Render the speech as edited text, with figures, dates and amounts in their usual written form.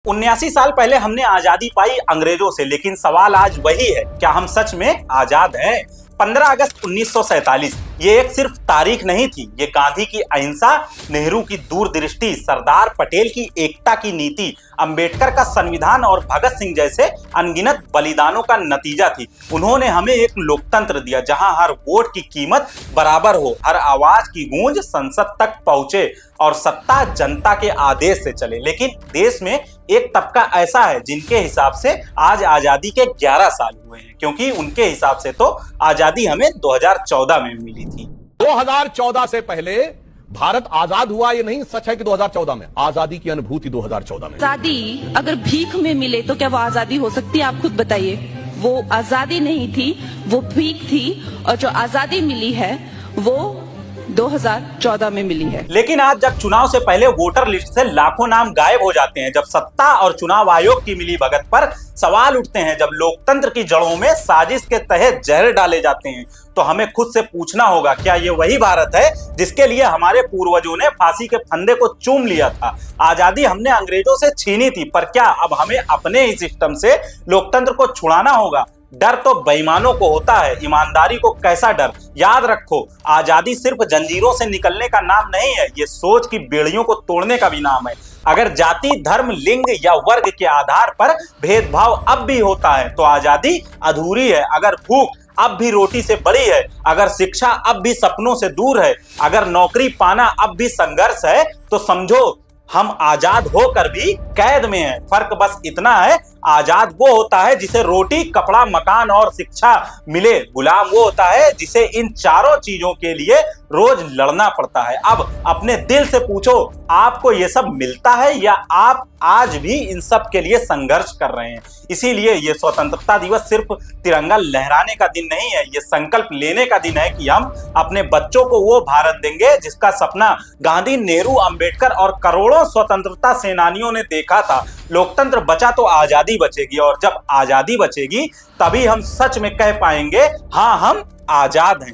79 साल पहले हमने आजादी पाई अंग्रेजों से, लेकिन सवाल आज वही है, क्या हम सच में आजाद हैं? 15 अगस्त 1947 ये एक सिर्फ तारीख नहीं थी, ये गांधी की अहिंसा, नेहरू की दूरदृष्टि, सरदार पटेल की एकता की नीति, अंबेडकर का संविधान और भगत सिंह जैसे अनगिनत बलिदानों का नतीजा थी। उन्होंने हमें एक लोकतंत्र दिया जहां हर वोट की कीमत बराबर हो, हर आवाज की गूंज संसद तक पहुंचे और सत्ता जनता के आदेश से चले। लेकिन देश में एक तबका ऐसा है जिनके हिसाब से आज आजादी के 11 साल हुए हैं, क्योंकि उनके हिसाब से तो आजादी हमें 2014 में मिली थी। 2014 से पहले भारत आजाद हुआ, ये नहीं सच है कि 2014 में आजादी की अनुभूति 2014 में। आजादी अगर भीख में मिले तो क्या वो आजादी हो सकती है? आप खुद बताइए। वो आजादी नहीं थी, वो भीख थी, और जो आजादी मिली है वो 2014 में मिली है। लेकिन आज जब चुनाव से पहले वोटर लिस्ट से लाखों नाम गायब हो जाते हैं, जब सत्ता और चुनाव आयोग की मिलीभगत पर सवाल उठते हैं, जब लोकतंत्र की जड़ों में साजिश के तहत जहर डाले जाते हैं, तो हमें खुद से पूछना होगा, क्या ये वही भारत है जिसके लिए हमारे पूर्वजों ने फांसी के फंदे को चूम लिया था? आजादी हमने अंग्रेजों से छीनी थी, पर क्या अब हमें अपने ही सिस्टम से लोकतंत्र को छुड़ाना होगा? डर तो बेईमानों को होता है, ईमानदारी को कैसा डर? याद रखो, आजादी सिर्फ जंजीरों से निकलने का नाम नहीं है, ये सोच की बेड़ियों को तोड़ने का भी नाम है। अगर जाति, धर्म, लिंग या वर्ग के आधार पर भेदभाव अब भी होता है तो आजादी अधूरी है। अगर भूख अब भी रोटी से बड़ी है, अगर शिक्षा अब भी सपनों से दूर है, अगर नौकरी पाना अब भी संघर्ष है, तो समझो हम आजाद होकर भी कैद में हैं। फर्क बस इतना है, आजाद वो होता है जिसे रोटी, कपड़ा, मकान और शिक्षा मिले। गुलाम वो होता है जिसे इन चारों चीजों के लिए रोज लड़ना पड़ता है। अब अपने दिल से पूछो, आपको ये सब मिलता है या आप आज भी इन सब के लिए संघर्ष कर रहे हैं? इसीलिए ये स्वतंत्रता दिवस सिर्फ तिरंगा लहराने का दिन नहीं है, ये संकल्प लेने का दिन है कि हम अपने बच्चों को वो भारत देंगे जिसका सपना गांधी, नेहरू, अंबेडकर और करोड़ों स्वतंत्रता सेनानियों ने देखा था। लोकतंत्र बचा तो आजादी बचेगी, और जब आजादी बचेगी तभी हम सच में कह पाएंगे, हाँ, हम आजाद हैं।